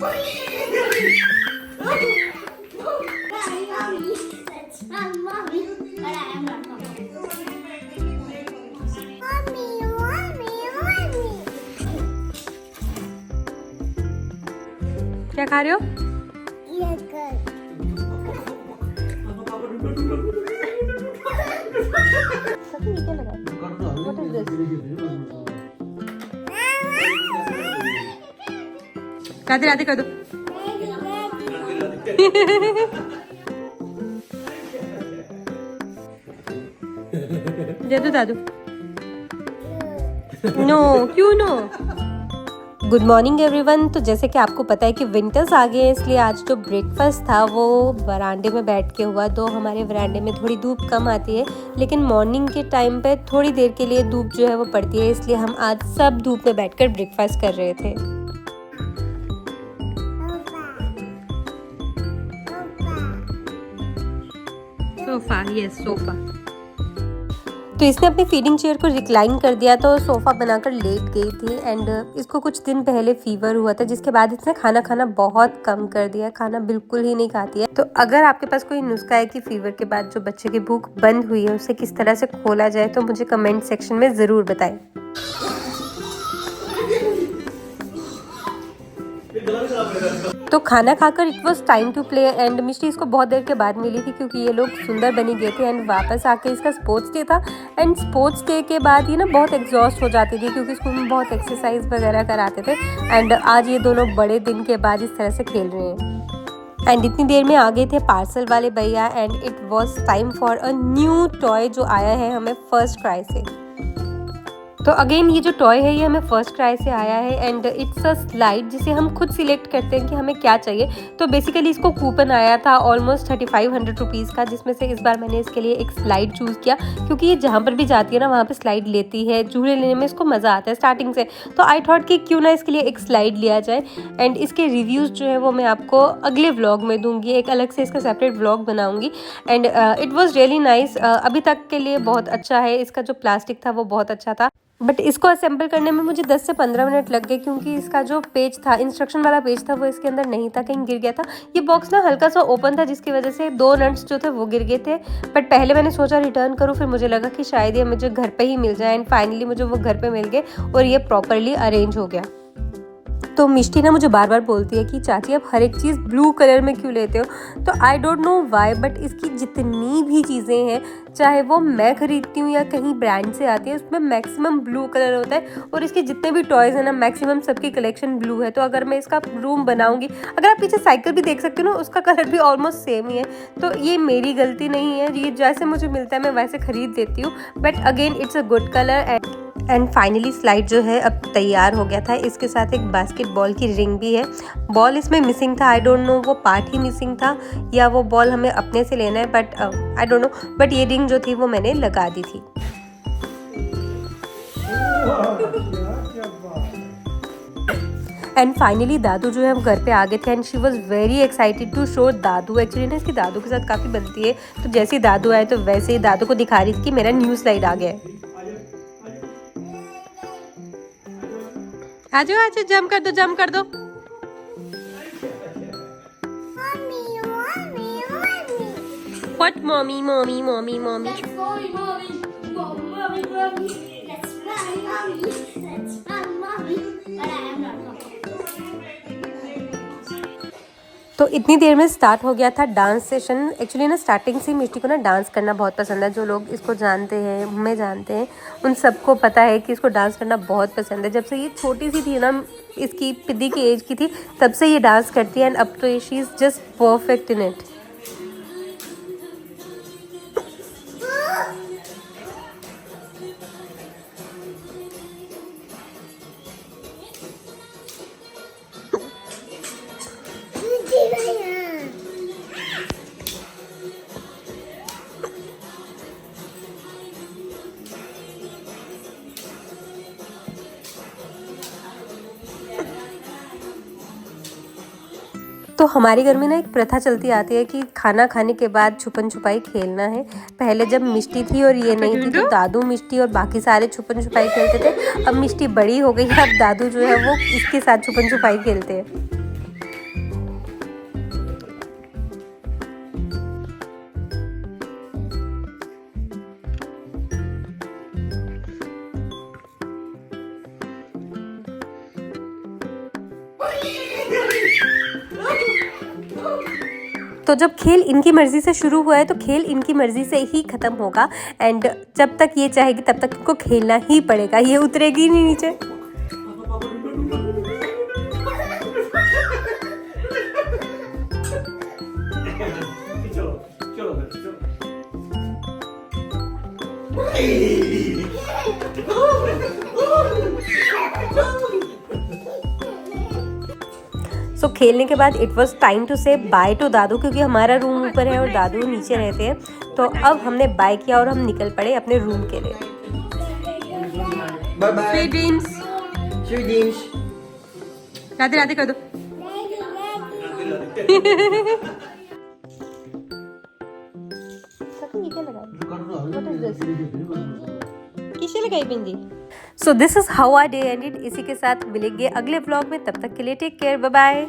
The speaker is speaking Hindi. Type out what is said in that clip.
क्या खा रहे हो? राधे राधे कर दो। दे दो दादू। नो, क्यों नो? Good morning everyone. तो जैसे कि आपको पता है कि विंटर्स आ गए हैं, इसलिए आज जो ब्रेकफास्ट था वो वरांडे में बैठ के हुआ। तो हमारे वरांडे में थोड़ी धूप कम आती है, लेकिन मॉर्निंग के टाइम पे थोड़ी देर के लिए धूप जो है वो पड़ती है, इसलिए हम आज सब धूप में बैठकर ब्रेकफास्ट कर रहे थे। Sofa, yes sofa. तो इसने अपनी फीडिंग चेयर को रिक्लाइन कर दिया, तो सोफ़ा बनाकर लेट गई थी। एंड इसको कुछ दिन पहले फीवर हुआ था, जिसके बाद इसने खाना खाना बहुत कम कर दिया, खाना बिल्कुल ही नहीं खाती है। तो अगर आपके पास कोई नुस्खा है कि फीवर के बाद जो बच्चे की भूख बंद हुई है उसे किस तरह से खोला जाए, तो मुझे कमेंट सेक्शन में ज़रूर बताएं। तो खाना खाकर it was time to play. And Mishti इसको बहुत देर के बाद मिली थी, क्योंकि ये लोग सुंदर बनी गए थे। एंड वापस आके इसका स्पोर्ट्स डे था। एंड स्पोर्ट्स डे के बाद ये ना बहुत एग्जॉस्ट हो जाती थी, क्योंकि स्कूल में बहुत एक्सरसाइज वगैरह कराते थे। एंड आज ये दोनों बड़े दिन के बाद इस तरह से खेल रहे हैं। एंड इतनी देर में आ गए थे पार्सल वाले भैया। And it was time for a new toy जो आया है हमें फर्स्ट क्राई से। तो अगेन ये जो टॉय है ये हमें फर्स्ट क्राई से आया है। एंड इट्स अ स्लाइड जिसे हम खुद सिलेक्ट करते हैं कि हमें क्या चाहिए। तो बेसिकली इसको कूपन आया था ऑलमोस्ट 3500 रुपीज़ का, जिसमें से इस बार मैंने इसके लिए एक स्लाइड चूज़ किया, क्योंकि ये जहाँ पर भी जाती है ना वहाँ पे स्लाइड लेती है। झूले लेने में इसको मज़ा आता है स्टार्टिंग से। तो आई थॉट कि क्यों ना इसके लिए एक स्लाइड लिया जाए। एंड इसके रिव्यूज़ जो है वो मैं आपको अगले व्लॉग में दूँगी, एक अलग से इसका सेपरेट व्लॉग बनाऊँगी। And it was really nice. अभी तक के लिए बहुत अच्छा है। इसका जो प्लास्टिक था वो बहुत अच्छा था, बट इसको असेंबल करने में मुझे 10 से 15 मिनट लग गए, क्योंकि इसका जो पेज था, इंस्ट्रक्शन वाला पेज था, वो इसके अंदर नहीं था, कहीं गिर गया था। ये बॉक्स ना हल्का सा ओपन था, जिसकी वजह से 2 नट्स जो थे वो गिर गए थे। बट पहले मैंने सोचा रिटर्न करूँ, फिर मुझे लगा कि शायद ये मुझे घर पे ही मिल जाए। एंड फाइनली मुझे वो घर पे मिल गए और ये प्रॉपरली अरेंज हो गया। तो मिष्टी ना मुझे बार बार बोलती है कि चाची आप हर एक चीज़ ब्लू कलर में क्यों लेते हो। तो I don't know why, but इसकी जितनी भी चीज़ें हैं, चाहे वो मैं खरीदती हूँ या कहीं ब्रांड से आती है, उसमें मैक्सिमम ब्लू कलर होता है। और इसके जितने भी टॉयज़ हैं ना, मैक्सिमम सबकी कलेक्शन ब्लू है। तो अगर मैं इसका रूम बनाऊँगी, अगर आप पीछे साइकिल भी देख सकते हो ना, उसका कलर भी ऑलमोस्ट सेम ही है। तो ये मेरी गलती नहीं है, ये जैसे मुझे मिलता है मैं वैसे खरीद लेती हूँ। But again it's a good colour. And finally slide जो है अब तैयार हो गया था। इसके साथ एक बास्केटबॉल की रिंग भी है। बॉल इसमें मिसिंग था, आई डोंट नो वो पार्ट ही मिसिंग था या वो बॉल हमें अपने से लेना है, but I don't know. But ये रिंग जो थी वो मैंने लगा दी थी। एंड फाइनली दादू जो है वो घर पे आ गए थे। And she was very excited to show दादू। एक्चुअली ना इसकी दादू के साथ काफ़ी बनती है, तो जैसे ही दादू आए तो वैसे ही दादू को दिखा रही थी कि मेरा न्यू स्लाइड आ गया है। आजो आजो, जंप कर दो, जंप कर दो। What mommy, mommy, mommy, mommy? That's mommy, mommy, mommy, mommy. That's my mommy. That's my mommy. But I am not mommy. तो इतनी देर में स्टार्ट हो गया था डांस सेशन। एक्चुअली ना स्टार्टिंग से मिष्टी को ना डांस करना बहुत पसंद है। जो लोग इसको जानते हैं, हमें जानते हैं, उन सबको पता है कि इसको डांस करना बहुत पसंद है। जब से ये छोटी सी थी ना, इसकी पिद्दी की एज की थी, तब से ये डांस करती है। एंड अब तो she is just perfect in it. तो हमारे घर में ना एक प्रथा चलती आती है कि खाना खाने के बाद छुपन छुपाई खेलना है। पहले जब मिष्टी थी और ये नहीं थी, तो दादू, मिष्टी और बाकी सारे छुपन छुपाई खेलते थे। अब मिष्टी बड़ी हो गई है, अब दादू जो है वो इसके साथ छुपन छुपाई खेलते हैं। तो जब खेल इनकी मर्जी से शुरू हुआ है तो खेल इनकी मर्जी से ही ख़त्म होगा एंड जब तक ये चाहेगी तब तक इनको खेलना ही पड़ेगा, ये उतरेगी नहीं नीचे। सो खेलने के बाद इट वॉज टाइम टू से बाय टू दादू, क्योंकि हमारा रूम ऊपर है और दादू नीचे रहते हैं। तो अब हमने बाय किया और हम निकल पड़े अपने रूम के लिए। Bye bye sweet dreams, sweet dreams. Radhe Radhe कर दो। किसे लगाई बिंदी? So this is how our day ended. इसी के साथ मिलेंगे अगले व्लॉग में, तब तक के लिए टेक केयर, बाय बाय।